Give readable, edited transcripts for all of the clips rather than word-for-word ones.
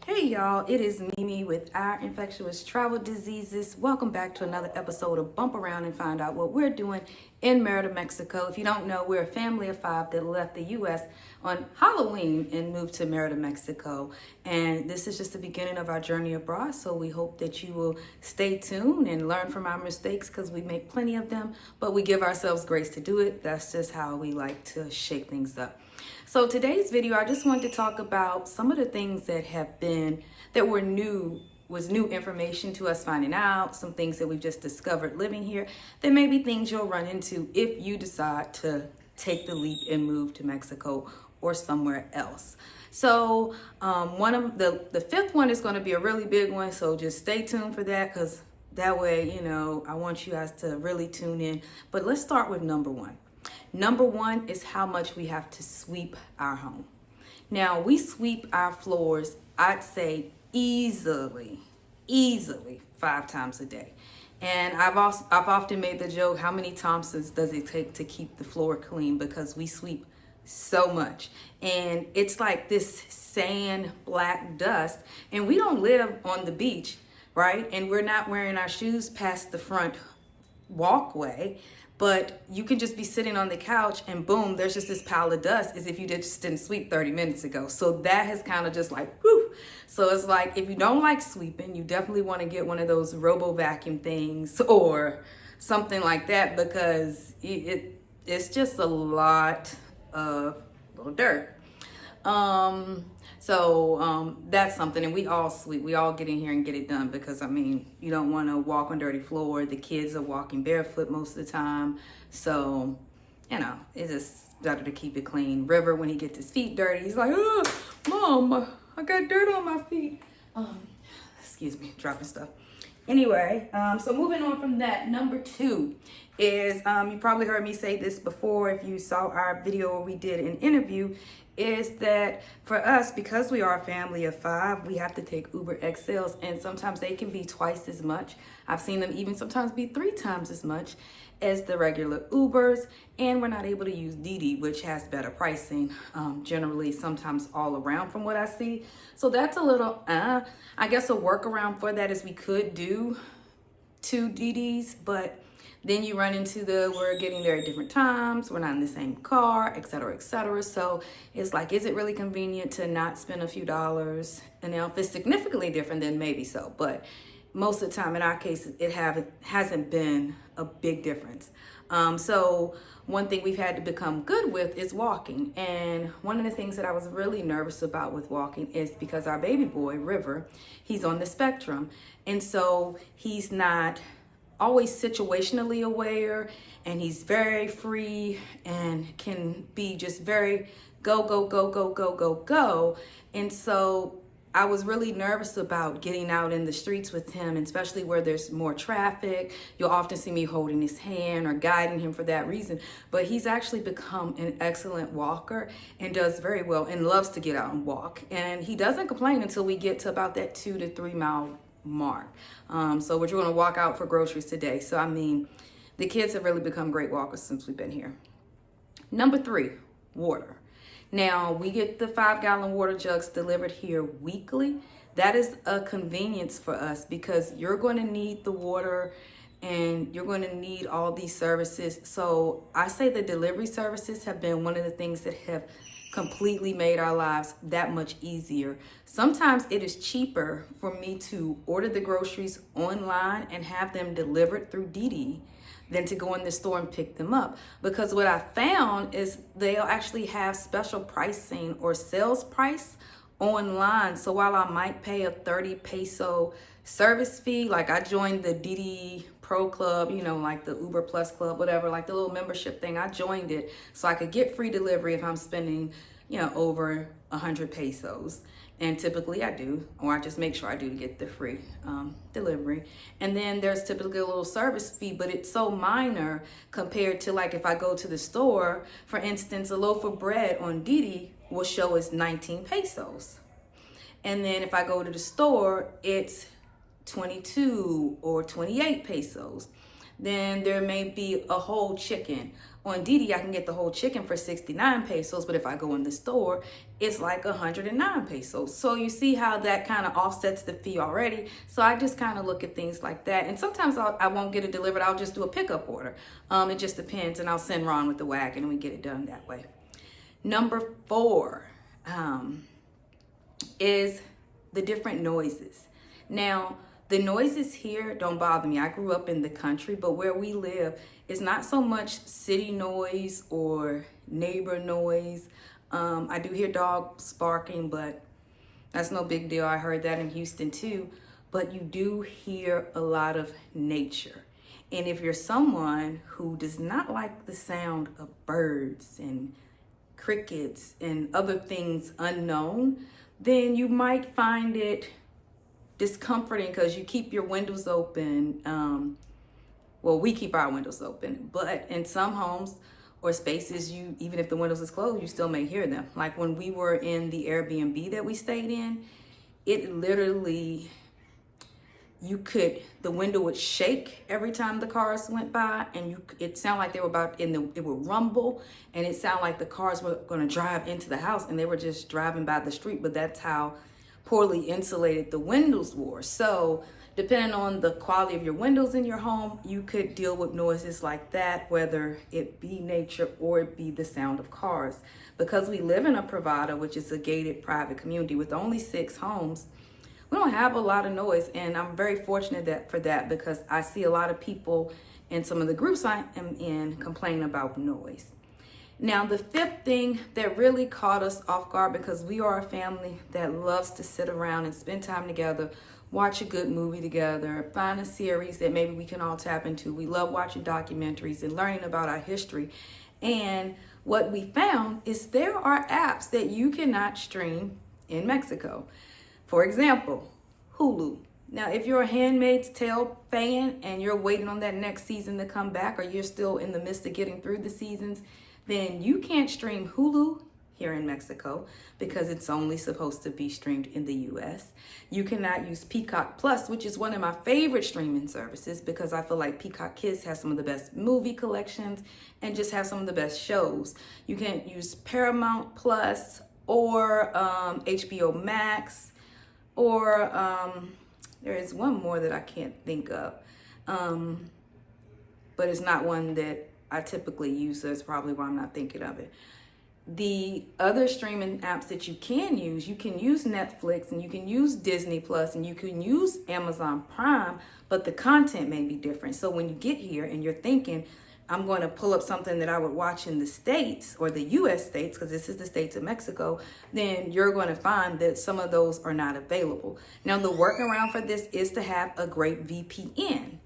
Hey y'all, it is Mimi with Our Infectious Travel Diseases. Welcome back to another episode of Bump Around and Find Out what we're doing in Merida, Mexico. If you don't know, we're a family of 5 that left the U.S. on Halloween and moved to Merida, Mexico. And this is just the beginning of our journey abroad, so we hope that you will stay tuned and learn from our mistakes because we make plenty of them, but we give ourselves grace to do it. That's just how we like to shake things up. So today's video, I just wanted to talk about some of the things that were new information to us finding out, some things that we've just discovered living here. There may be things you'll run into if you decide to take the leap and move to Mexico or somewhere else. So one of the fifth one is going to be a really big one. So just stay tuned for that, because that way, I want you guys to really tune in. But let's start with number one. Number one is how much we have to sweep our home. Now, we sweep our floors, I'd say easily 5 times a day. And I've often made the joke, how many Thompsons does it take to keep the floor clean? Because we sweep so much. And it's like this sand, black dust. And we don't live on the beach, right? And we're not wearing our shoes past the front walkway. But you can just be sitting on the couch and boom, there's just this pile of dust as if you just didn't sweep 30 minutes ago. So that has kind of just like, whew. So it's like, if you don't like sweeping, you definitely want to get one of those robo vacuum things or something like that, because it's just a lot of little dirt. So that's something, and we all sweep. We all get in here and get it done, because you don't want to walk on dirty floor. The kids are walking barefoot most of the time, so it's just better to keep it clean. River, when he gets his feet dirty, he's like, "Oh, Mom, I got dirt on my feet." Excuse me, dropping stuff. Anyway, so moving on from that, number 2 is, you probably heard me say this before if you saw our video where we did an interview, is that for us, because we are a family of 5, we have to take Uber XLs, and sometimes they can be twice as much. I've seen them even sometimes be 3 times as much as the regular Ubers, and we're not able to use Didi, which has better pricing, generally sometimes all around from what I see. So that's a little, I guess a workaround for that is we could do 2 Didis, but then you run into we're getting there at different times, we're not in the same car, et cetera, et cetera. So it's like, is it really convenient to not spend a few dollars? And now if it's significantly different, then maybe so. But most of the time, in our case, it hasn't been a big difference. So one thing we've had to become good with is walking. And one of the things that I was really nervous about with walking is because our baby boy, River, he's on the spectrum. And so he's not always situationally aware, and he's very free and can be just very go. And so I was really nervous about getting out in the streets with him, especially where there's more traffic. You'll often see me holding his hand or guiding him for that reason. But he's actually become an excellent walker and does very well and loves to get out and walk. And he doesn't complain until we get to about that 2 to 3 mile mark. So we're going to walk out for groceries today. So the kids have really become great walkers since we've been here. Number 3, water. Now, we get the 5-gallon water jugs delivered here weekly. That is a convenience for us, because you're going to need the water and you're going to need all these services. So I say the delivery services have been one of the things that have completely made our lives that much easier. Sometimes it is cheaper for me to order the groceries online and have them delivered through Didi than to go in the store and pick them up. Because what I found is they'll actually have special pricing or sales price online. So while I might pay a 30 peso service fee, like I joined the Didi Pro Club, like the Uber Plus Club, whatever, like the little membership thing, I joined it so I could get free delivery if I'm spending, over 100 pesos. And typically I do, or I just make sure I do to get the free delivery. And then there's typically a little service fee, but it's so minor compared to like if I go to the store, for instance, a loaf of bread on Didi will show as 19 pesos. And then if I go to the store, it's 22 or 28 pesos. then there may be a whole chicken. On Didi, I can get the whole chicken for 69 pesos, but if I go in the store, it's like 109 pesos. So you see how that kind of offsets the fee already. So I just kind of look at things like that. And sometimes I won't get it delivered. I'll just do a pickup order. It just depends. And I'll send Ron with the wagon and we get it done that way. Number 4 is the different noises. Now, the noises here don't bother me. I grew up in the country, but where we live is not so much city noise or neighbor noise. I do hear dogs barking, but that's no big deal. I heard that in Houston too. But you do hear a lot of nature. And if you're someone who does not like the sound of birds and crickets and other things unknown, then you might find it discomforting because you keep your windows open. Well, we keep our windows open, but in some homes or spaces, you, even if the windows is closed, you still may hear them. Like when we were in the Airbnb that we stayed in, it literally, the window would shake every time the cars went by, and it sounded like they were it would rumble, and it sounded like the cars were going to drive into the house, and they were just driving by the street. But that's how poorly insulated the windows were. So depending on the quality of your windows in your home, you could deal with noises like that, whether it be nature or it be the sound of cars. Because we live in a Privada, which is a gated private community with only 6 homes, we don't have a lot of noise. And I'm very fortunate for that because I see a lot of people in some of the groups I am in complain about noise. Now, the 5th thing that really caught us off guard, because we are a family that loves to sit around and spend time together, watch a good movie together, find a series that maybe we can all tap into. We love watching documentaries and learning about our history. And what we found is there are apps that you cannot stream in Mexico. For example, Hulu. Now, if you're a Handmaid's Tale fan and you're waiting on that next season to come back, or you're still in the midst of getting through the seasons, then you can't stream Hulu here in Mexico because it's only supposed to be streamed in the US. You cannot use Peacock Plus, which is one of my favorite streaming services because I feel like Peacock Kids has some of the best movie collections and just have some of the best shows. You can't use Paramount Plus or HBO Max, or there is one more that I can't think of, but it's not one that I typically use, so that's probably why I'm not thinking of it. The other streaming apps that you can use Netflix, and you can use Disney Plus, and you can use Amazon Prime, but the content may be different. So when you get here and you're thinking, I'm going to pull up something that I would watch in the States or the US States, because this is the States of Mexico, then you're going to find that some of those are not available. Now, the workaround for this is to have a great VPN.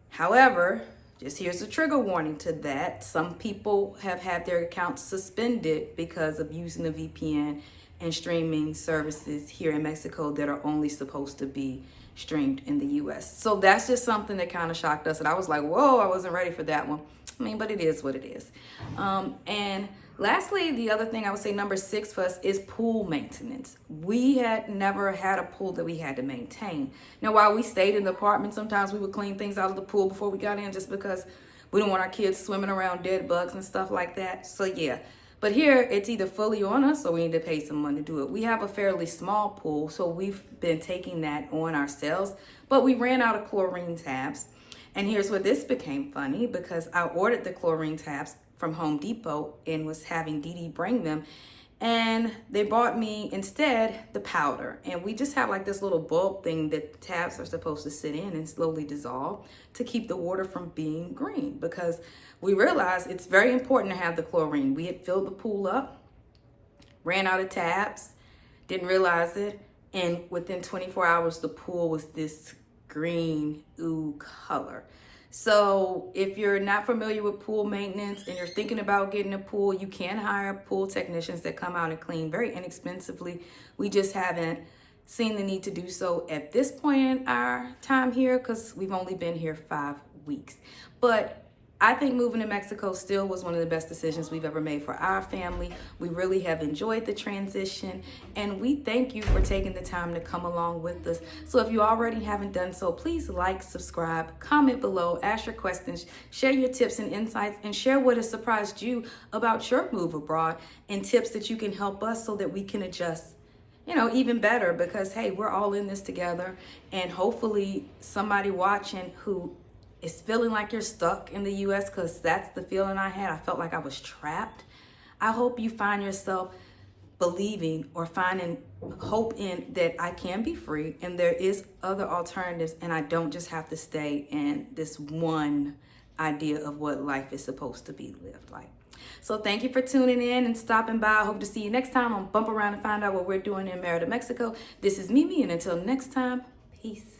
However, just here's a trigger warning to that. Some people have had their accounts suspended because of using a VPN and streaming services here in Mexico that are only supposed to be streamed in the US. So that's just something that kind of shocked us. And I was like, whoa, I wasn't ready for that one. I mean, but it is what it is. And lastly, the other thing I would say, number 6 for us, is pool maintenance. We had never had a pool that we had to maintain. Now, while we stayed in the apartment, sometimes we would clean things out of the pool before we got in just because we don't want our kids swimming around dead bugs and stuff like that. So yeah, but here it's either fully on us or we need to pay some money to do it. We have a fairly small pool, so we've been taking that on ourselves, but we ran out of chlorine tabs. And here's where this became funny, because I ordered the chlorine tabs from Home Depot and was having Dee Dee bring them, and they bought me instead the powder. And we just have like this little bulb thing that the tabs are supposed to sit in and slowly dissolve to keep the water from being green, because we realized it's very important to have the chlorine. We had filled the pool up, ran out of tabs, didn't realize it, and within 24 hours the pool was this green ooh color. So if you're not familiar with pool maintenance and you're thinking about getting a pool, you can hire pool technicians that come out and clean very inexpensively. We just haven't seen the need to do so at this point in our time here because we've only been here 5 weeks. But I think moving to Mexico still was one of the best decisions we've ever made for our family. We really have enjoyed the transition, and we thank you for taking the time to come along with us. So if you already haven't done so, please like, subscribe, comment below, ask your questions, share your tips and insights, and share what has surprised you about your move abroad and tips that you can help us so that we can adjust, even better, because hey, we're all in this together. And hopefully somebody watching who is feeling like you're stuck in the US, because that's the feeling I had. I felt like I was trapped. I hope you find yourself believing or finding hope in that I can be free and there is other alternatives, and I don't just have to stay in this one idea of what life is supposed to be lived like. So thank you for tuning in and stopping by. I hope to see you next time on Bump Around and Find Out what we're doing in Merida, Mexico. This is Mimi, and until next time, peace.